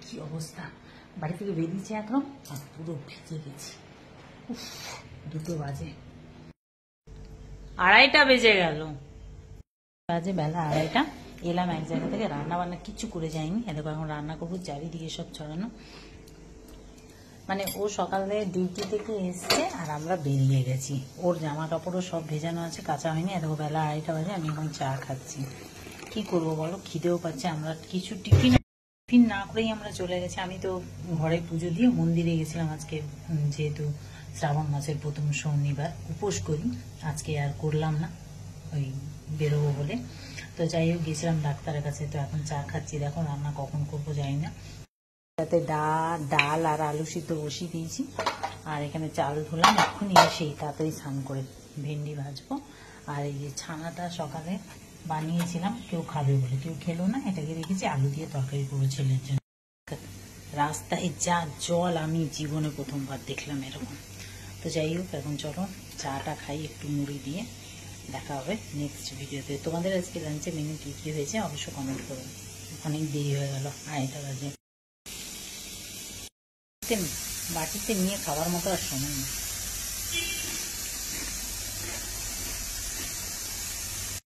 কি অবস্থা, বাড়ি থেকে বেরিয়েছি এখন আর পুরো ভিজে গেছি। উফ, 2টো বাজে, 2:30টা বেজে গেল। বাজে বেলা 2:30টা। এলাম এক জায়গা থেকে, রান্না বান্না কিছু করে যাইনি। এরকম এখন রান্না করবো, চারিদিকে সব ছড়ানো। মানে ও সকালে ডিউটি থেকে এসছে আর আমরা বেরিয়ে গেছি। ওর জামা কাপড়ও সব ভেজানো আছে, কাঁচা হয়নি। এরকম বেলা 2:30টা বাজে, আমি এখন চা খাচ্ছি। কি করবো বলো, খিদেও পাচ্ছে। আমরা কিছু টিফিন না করেই আমরা চলে গেছি। আমি তো ঘরে পুজো দিয়ে মন্দিরে গেছিলাম আজকে, যেহেতু শ্রাবণ মাসের প্রথম শনিবার উপোস করি। আজকে আর করলাম না, ওই বেরোবো বলে। তো যাই হোক, গেছিলাম ডাক্তারের কাছে। তো এখন চা খাচ্ছি। দেখো রান্না কখন করবো জানি না। তাতে ডাল আর আলু সিদ্ধ বসিয়ে দিয়েছি। আর এখানে চাল ধুলাম, এক্ষুনি এসেই তাড়াতাড়ি স্নান করে ভেন্ডি ভাজবো। আর এই যে ছানাটা সকালে বানিয়েছিলাম, কেউ খাবে বলে, কেউ খেলো না। এটাকে রেখেছি, আলু দিয়ে তরকারি করবো ছেলের জন্য। রাস্তায় যা জল, আমি জীবনে প্রথমবার দেখলাম এরকম। তো যাই হোক, এখন চলো চাটা খাই একটু মুড়ি দিয়ে। দেখা হবে নেক্সট ভিডিওতে। তোমাদের আজকে লাঞ্চে মেনু কী কী হয়েছে অবশ্য কমেন্ট করো। অনেক দেরি হয়ে গেল, 2:30টা বাজে। বাটিতে নিয়ে খাওয়ার মতো আর সময় নেই।